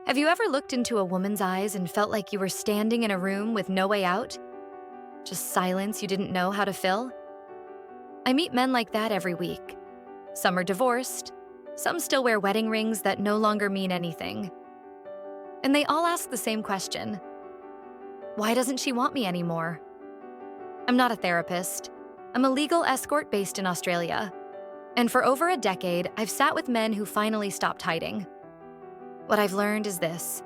Have you ever looked into a woman's eyes and felt like you were standing in a room with no way out? Just silence you didn't know how to fill? I meet men like that every week. Some are divorced, some still wear wedding rings that no longer mean anything. And they all ask the same question: why doesn't she want me anymore? I'm not a therapist. I'm a legal escort based in Australia. And for over a decade, I've sat with men who finally stopped hiding. What I've learned is this: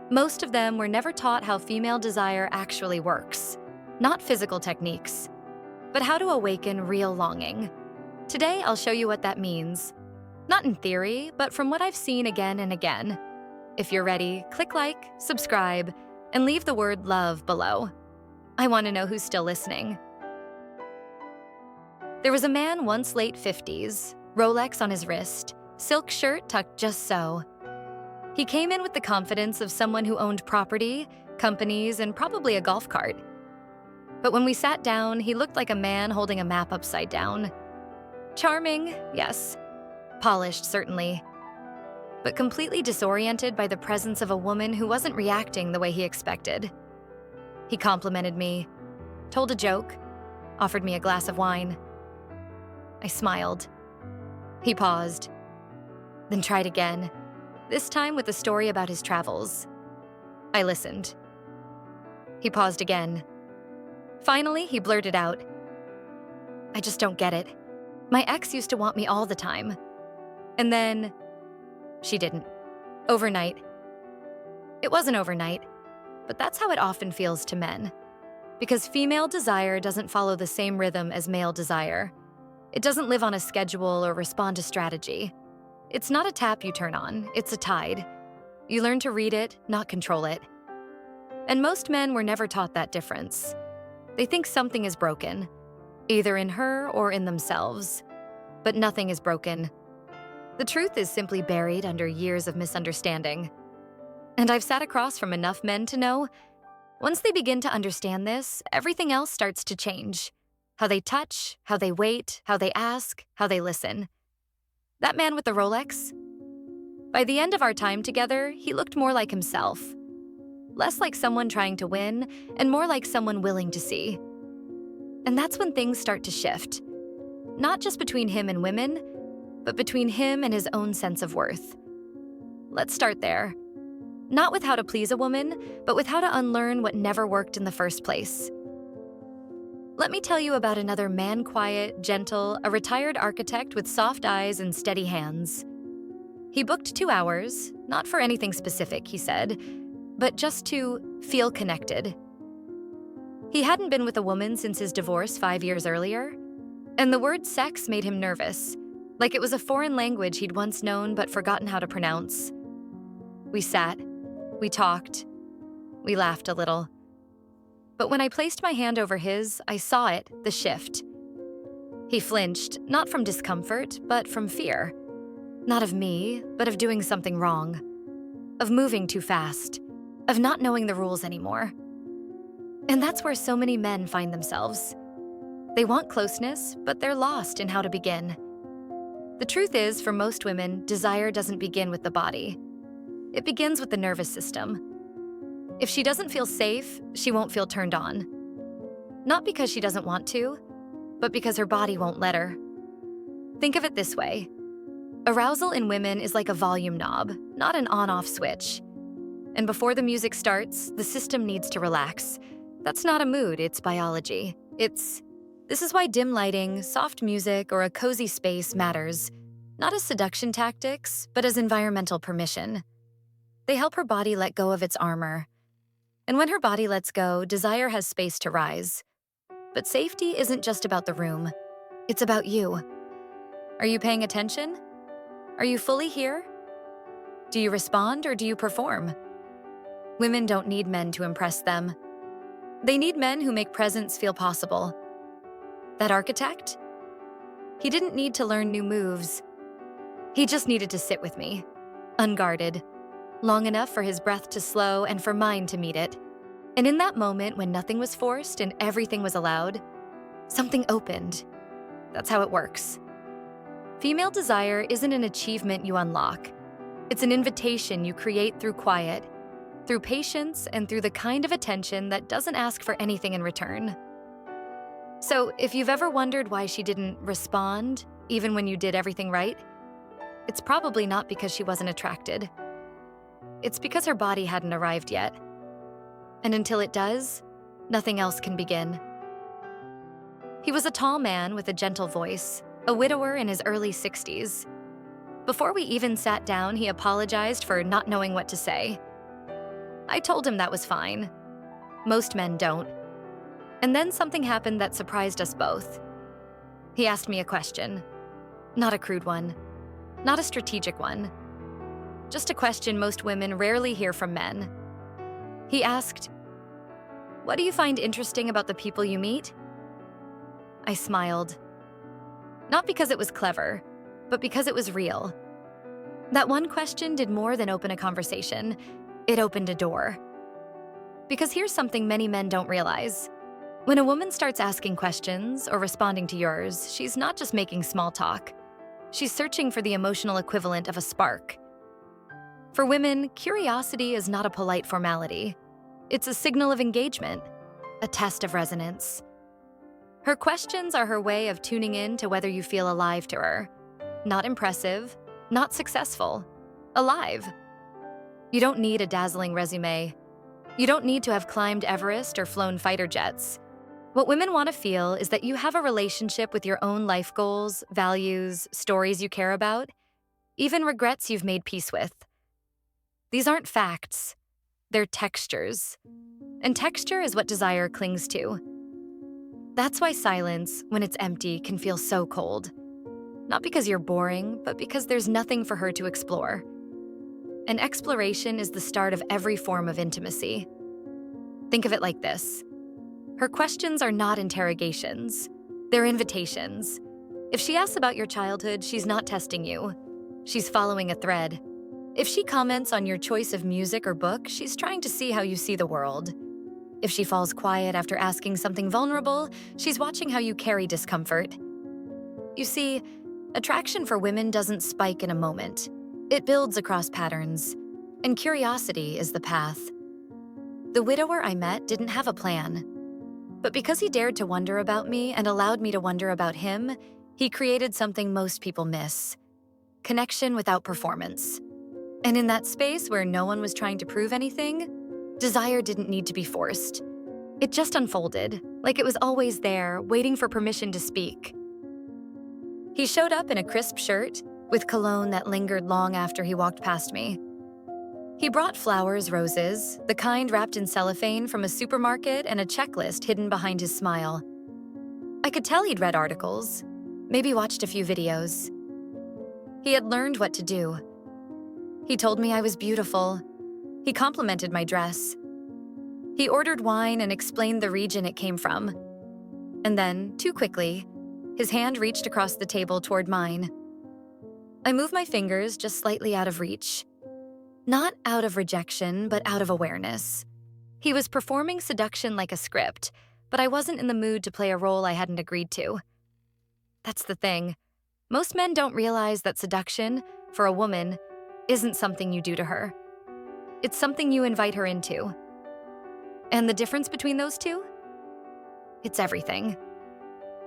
most of them were never taught how female desire actually works. Not physical techniques, but how to awaken real longing. Today, I'll show you what that means. Not in theory, but from what I've seen again and again. If you're ready, click like, subscribe, and leave the word love below. I want to know who's still listening. There was a man once late 50s, Rolex on his wrist, silk shirt tucked just so. He came in with the confidence of someone who owned property, companies, and probably a golf cart. But when we sat down, he looked like a man holding a map upside down. Charming, yes. Polished, certainly. But completely disoriented by the presence of a woman who wasn't reacting the way he expected. He complimented me, told a joke, offered me a glass of wine. I smiled. He paused, then tried again, this time with a story about his travels. I listened. He paused again. Finally, he blurted out, "I just don't get it. My ex used to want me all the time. And then she didn't. Overnight." It wasn't overnight, but that's how it often feels to men. Because female desire doesn't follow the same rhythm as male desire. It doesn't live on a schedule or respond to strategy. It's not a tap you turn on, it's a tide. You learn to read it, not control it. And most men were never taught that difference. They think something is broken, either in her or in themselves. But nothing is broken. The truth is simply buried under years of misunderstanding. And I've sat across from enough men to know, once they begin to understand this, everything else starts to change. How they touch, how they wait, how they ask, how they listen. That man with the Rolex? By the end of our time together, he looked more like himself. Less like someone trying to win, and more like someone willing to see. And that's when things start to shift. Not just between him and women, but between him and his own sense of worth. Let's start there. Not with how to please a woman, but with how to unlearn what never worked in the first place. Let me tell you about another man, quiet, gentle, a retired architect with soft eyes and steady hands. He booked 2 hours, not for anything specific, he said, but just to feel connected. He hadn't been with a woman since his divorce 5 years earlier, and the word sex made him nervous, like it was a foreign language he'd once known but forgotten how to pronounce. We sat, we talked, we laughed a little. But when I placed my hand over his, I saw it, the shift. He flinched, not from discomfort, but from fear. Not of me, but of doing something wrong. Of moving too fast. Of not knowing the rules anymore. And that's where so many men find themselves. They want closeness, but they're lost in how to begin. The truth is, for most women, desire doesn't begin with the body. It begins with the nervous system. If she doesn't feel safe, she won't feel turned on. Not because she doesn't want to, but because her body won't let her. Think of it this way. Arousal in women is like a volume knob, not an on-off switch. And before the music starts, the system needs to relax. That's not a mood, it's biology. This is why dim lighting, soft music, or a cozy space matters, not as seduction tactics, but as environmental permission. They help her body let go of its armor. And when her body lets go, desire has space to rise. But safety isn't just about the room. It's about you. Are you paying attention? Are you fully here? Do you respond or do you perform? Women don't need men to impress them. They need men who make presence feel possible. That architect? He didn't need to learn new moves. He just needed to sit with me, unguarded, long enough for his breath to slow and for mine to meet it. And in that moment when nothing was forced and everything was allowed, something opened. That's how it works. Female desire isn't an achievement you unlock. It's an invitation you create through quiet, through patience, and through the kind of attention that doesn't ask for anything in return. So, if you've ever wondered why she didn't respond, even when you did everything right, it's probably not because she wasn't attracted. It's because her body hadn't arrived yet. And until it does, nothing else can begin. He was a tall man with a gentle voice, a widower in his early 60s. Before we even sat down, he apologized for not knowing what to say. I told him that was fine. Most men don't. And then something happened that surprised us both. He asked me a question. Not a crude one. Not a strategic one. Just a question most women rarely hear from men. He asked, "What do you find interesting about the people you meet?" I smiled. Not because it was clever, but because it was real. That one question did more than open a conversation. It opened a door. Because here's something many men don't realize. When a woman starts asking questions or responding to yours, she's not just making small talk. She's searching for the emotional equivalent of a spark. For women, curiosity is not a polite formality. It's a signal of engagement, a test of resonance. Her questions are her way of tuning in to whether you feel alive to her. Not impressive, not successful, alive. You don't need a dazzling resume. You don't need to have climbed Everest or flown fighter jets. What women want to feel is that you have a relationship with your own life goals, values, stories you care about, even regrets you've made peace with. These aren't facts. They're textures. And texture is what desire clings to. That's why silence, when it's empty, can feel so cold. Not because you're boring, but because there's nothing for her to explore. And exploration is the start of every form of intimacy. Think of it like this. Her questions are not interrogations. They're invitations. If she asks about your childhood, she's not testing you. She's following a thread. If she comments on your choice of music or book, she's trying to see how you see the world. If she falls quiet after asking something vulnerable, she's watching how you carry discomfort. You see, attraction for women doesn't spike in a moment. It builds across patterns, and curiosity is the path. The widower I met didn't have a plan. But because he dared to wonder about me and allowed me to wonder about him, he created something most people miss: connection without performance. And in that space where no one was trying to prove anything, desire didn't need to be forced. It just unfolded, like it was always there, waiting for permission to speak. He showed up in a crisp shirt, with cologne that lingered long after he walked past me. He brought flowers, roses, the kind wrapped in cellophane from a supermarket, and a checklist hidden behind his smile. I could tell he'd read articles, maybe watched a few videos. He had learned what to do. He told me I was beautiful. He complimented my dress. He ordered wine and explained the region it came from. And then, too quickly, his hand reached across the table toward mine. I moved my fingers just slightly out of reach. Not out of rejection, but out of awareness. He was performing seduction like a script, but I wasn't in the mood to play a role I hadn't agreed to. That's the thing. Most men don't realize that seduction, for a woman, isn't something you do to her. It's something you invite her into. And the difference between those two? It's everything.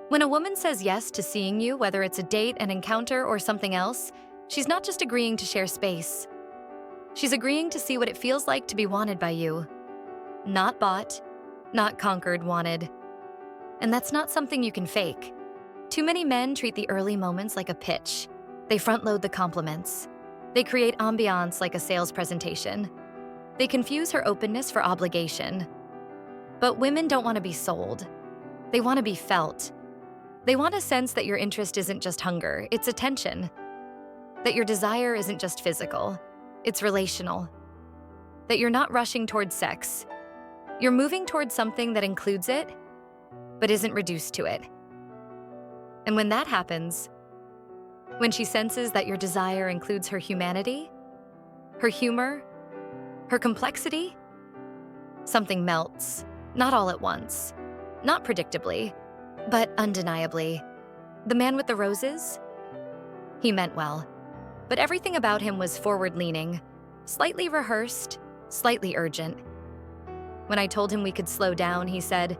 When a woman says yes to seeing you, whether it's a date, an encounter, or something else, she's not just agreeing to share space. She's agreeing to see what it feels like to be wanted by you. Not bought, not conquered, wanted. And that's not something you can fake. Too many men treat the early moments like a pitch. They front-load the compliments. They create ambiance like a sales presentation. They confuse her openness for obligation. But women don't want to be sold. They want to be felt. They want a sense that your interest isn't just hunger, it's attention. That your desire isn't just physical, it's relational. That you're not rushing towards sex. You're moving towards something that includes it, but isn't reduced to it. And when that happens, when she senses that your desire includes her humanity, her humor, her complexity, something melts, not all at once, not predictably, but undeniably. The man with the roses? He meant well. but everything about him was forward-leaning, slightly rehearsed, slightly urgent. When I told him we could slow down, he said,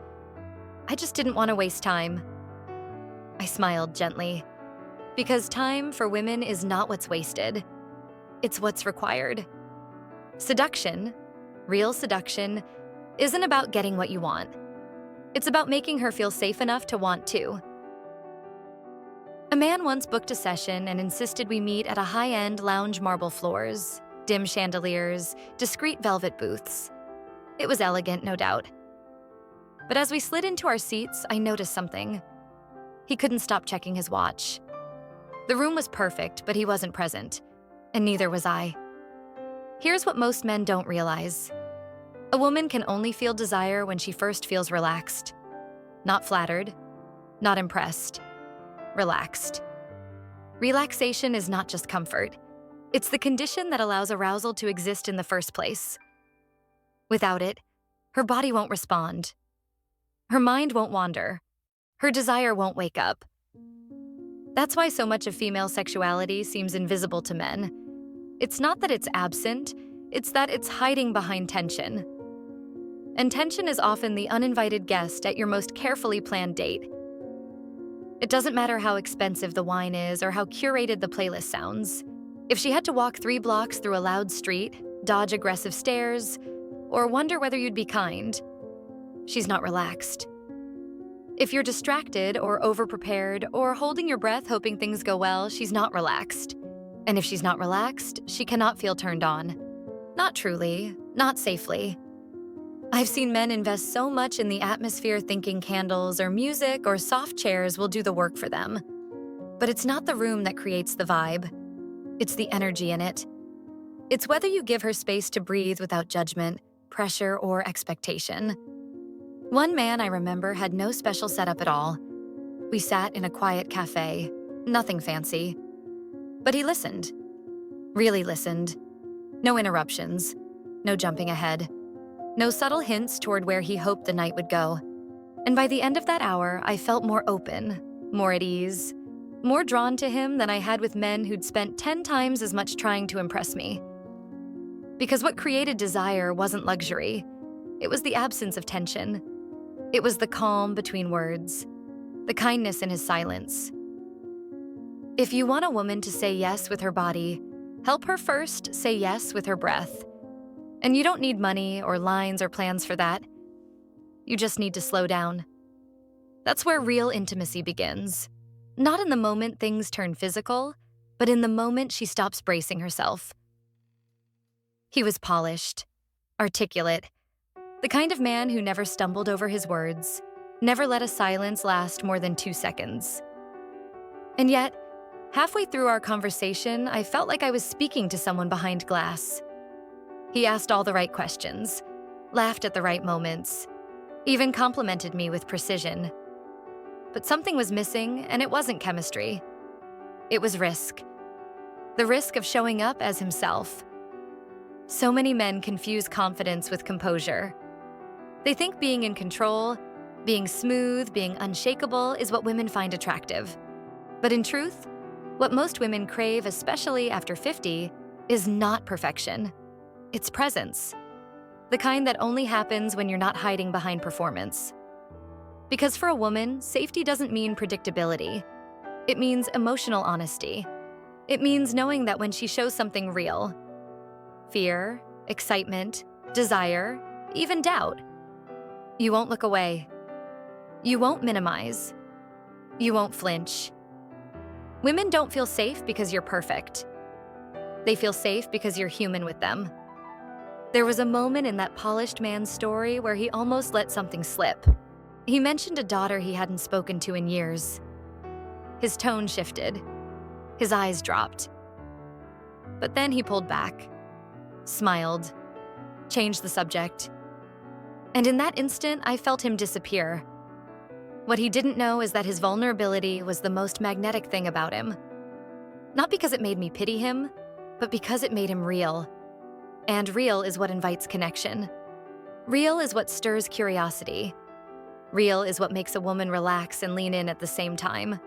"I just didn't want to waste time." I smiled gently, because time for women is not what's wasted. It's what's required. Seduction, real seduction, isn't about getting what you want. It's about making her feel safe enough to want to. A man once booked a session and insisted we meet at a high-end lounge, marble floors, dim chandeliers, discreet velvet booths. It was elegant, no doubt. But as we slid into our seats, I noticed something. He couldn't stop checking his watch. The room was perfect, but he wasn't present, and neither was I. Here's what most men don't realize. A woman can only feel desire when she first feels relaxed. Not flattered, not impressed. Relaxed. Relaxation is not just comfort. It's the condition that allows arousal to exist in the first place. Without it, her body won't respond. Her mind won't wander. Her desire won't wake up. That's why so much of female sexuality seems invisible to men. It's not that it's absent, it's that it's hiding behind tension. And tension is often the uninvited guest at your most carefully planned date. It doesn't matter how expensive the wine is or how curated the playlist sounds. If she had to walk 3 blocks through a loud street, dodge aggressive stares, or wonder whether you'd be kind, she's not relaxed. If you're distracted or overprepared or holding your breath hoping things go well, she's not relaxed. And if she's not relaxed, she cannot feel turned on. Not truly, not safely. I've seen men invest so much in the atmosphere thinking candles or music or soft chairs will do the work for them. But it's not the room that creates the vibe. It's the energy in it. It's whether you give her space to breathe without judgment, pressure, or expectation. One man I remember had no special setup at all. We sat in a quiet cafe, nothing fancy. But he listened. Really listened. No interruptions. No jumping ahead. No subtle hints toward where he hoped the night would go. And by the end of that hour, I felt more open, more at ease, more drawn to him than I had with men who'd spent 10 times as much trying to impress me. Because what created desire wasn't luxury. It was the absence of tension. It was the calm between words, the kindness in his silence. If you want a woman to say yes with her body, help her first say yes with her breath. And you don't need money or lines or plans for that. You just need to slow down. That's where real intimacy begins. Not in the moment things turn physical, but in the moment she stops bracing herself. He was polished, articulate, the kind of man who never stumbled over his words, never let a silence last more than 2 seconds. And yet, halfway through our conversation, I felt like I was speaking to someone behind glass. He asked all the right questions, laughed at the right moments, even complimented me with precision. But something was missing, and it wasn't chemistry. It was risk. The risk of showing up as himself. So many men confuse confidence with composure. They think being in control, being smooth, being unshakable is what women find attractive. But in truth, what most women crave, especially after 50, is not perfection. It's presence. The kind that only happens when you're not hiding behind performance. Because for a woman, safety doesn't mean predictability. It means emotional honesty. It means knowing that when she shows something real, fear, excitement, desire, even doubt, you won't look away. You won't minimize. You won't flinch. Women don't feel safe because you're perfect. They feel safe because you're human with them. There was a moment in that polished man's story where he almost let something slip. He mentioned a daughter he hadn't spoken to in years. His tone shifted. His eyes dropped. But then he pulled back, smiled, changed the subject. And in that instant, I felt him disappear. What he didn't know is that his vulnerability was the most magnetic thing about him. Not because it made me pity him, but because it made him real. And real is what invites connection. Real is what stirs curiosity. Real is what makes a woman relax and lean in at the same time.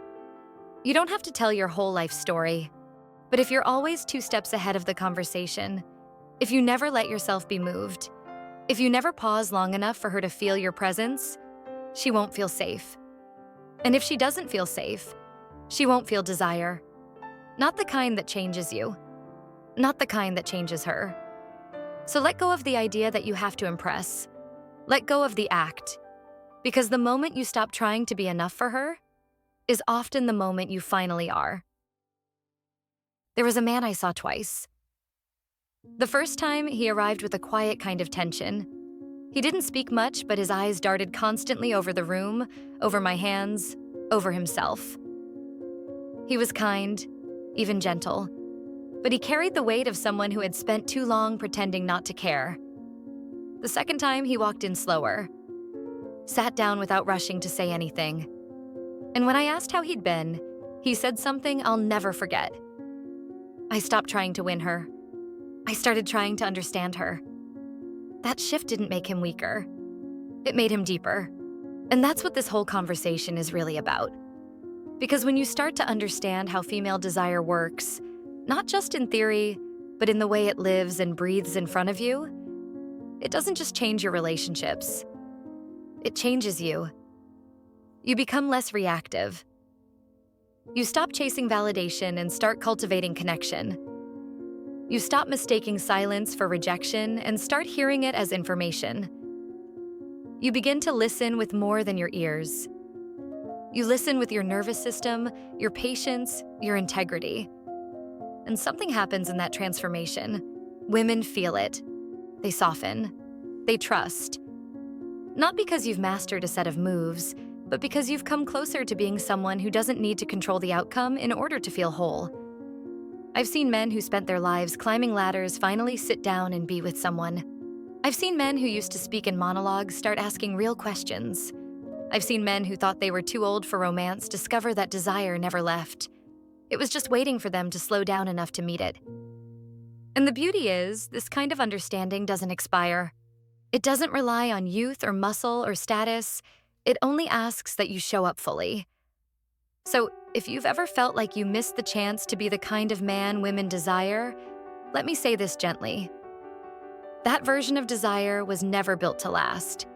You don't have to tell your whole life story. But if you're always 2 steps ahead of the conversation, if you never let yourself be moved, if you never pause long enough for her to feel your presence, she won't feel safe. And if she doesn't feel safe, she won't feel desire. Not the kind that changes you, not the kind that changes her. So let go of the idea that you have to impress. Let go of the act. Because the moment you stop trying to be enough for her is often the moment you finally are. There was a man I saw twice. The first time, he arrived with a quiet kind of tension. He didn't speak much, but his eyes darted constantly over the room, over my hands, over himself. He was kind, even gentle, but he carried the weight of someone who had spent too long pretending not to care. The second time, he walked in slower, sat down without rushing to say anything. And when I asked how he'd been, he said something I'll never forget. I stopped trying to win her. I started trying to understand her. That shift didn't make him weaker. It made him deeper. And that's what this whole conversation is really about. Because when you start to understand how female desire works, not just in theory, but in the way it lives and breathes in front of you, it doesn't just change your relationships. It changes you. You become less reactive. You stop chasing validation and start cultivating connection. You stop mistaking silence for rejection and start hearing it as information. You begin to listen with more than your ears. You listen with your nervous system, your patience, your integrity. And something happens in that transformation. Women feel it. They soften. They trust. Not because you've mastered a set of moves, but because you've come closer to being someone who doesn't need to control the outcome in order to feel whole. I've seen men who spent their lives climbing ladders finally sit down and be with someone. I've seen men who used to speak in monologues start asking real questions. I've seen men who thought they were too old for romance discover that desire never left. It was just waiting for them to slow down enough to meet it. And the beauty is, this kind of understanding doesn't expire. It doesn't rely on youth or muscle or status. It only asks that you show up fully. So, if you've ever felt like you missed the chance to be the kind of man women desire, let me say this gently. That version of desire was never built to last.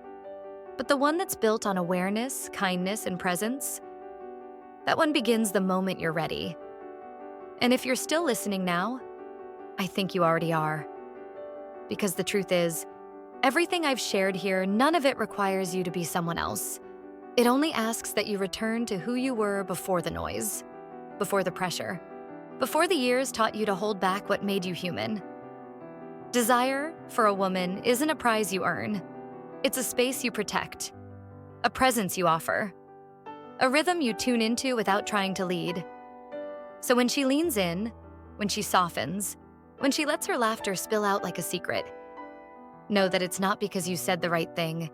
But the one that's built on awareness, kindness, and presence, that one begins the moment you're ready. And if you're still listening now, I think you already are. Because the truth is, everything I've shared here, none of it requires you to be someone else. It only asks that you return to who you were before the noise, before the pressure, before the years taught you to hold back what made you human. Desire, for a woman, isn't a prize you earn. It's a space you protect, a presence you offer, a rhythm you tune into without trying to lead. So when she leans in, when she softens, when she lets her laughter spill out like a secret, know that it's not because you said the right thing.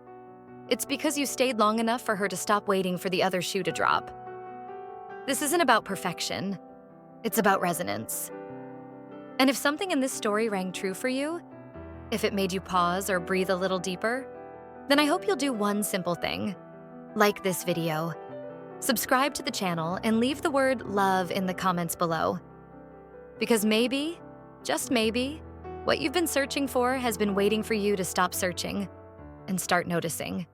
It's because you stayed long enough for her to stop waiting for the other shoe to drop. This isn't about perfection. It's about resonance. And if something in this story rang true for you, if it made you pause or breathe a little deeper, then I hope you'll do one simple thing. Like this video, subscribe to the channel, and leave the word love in the comments below. Because maybe, just maybe, what you've been searching for has been waiting for you to stop searching and start noticing.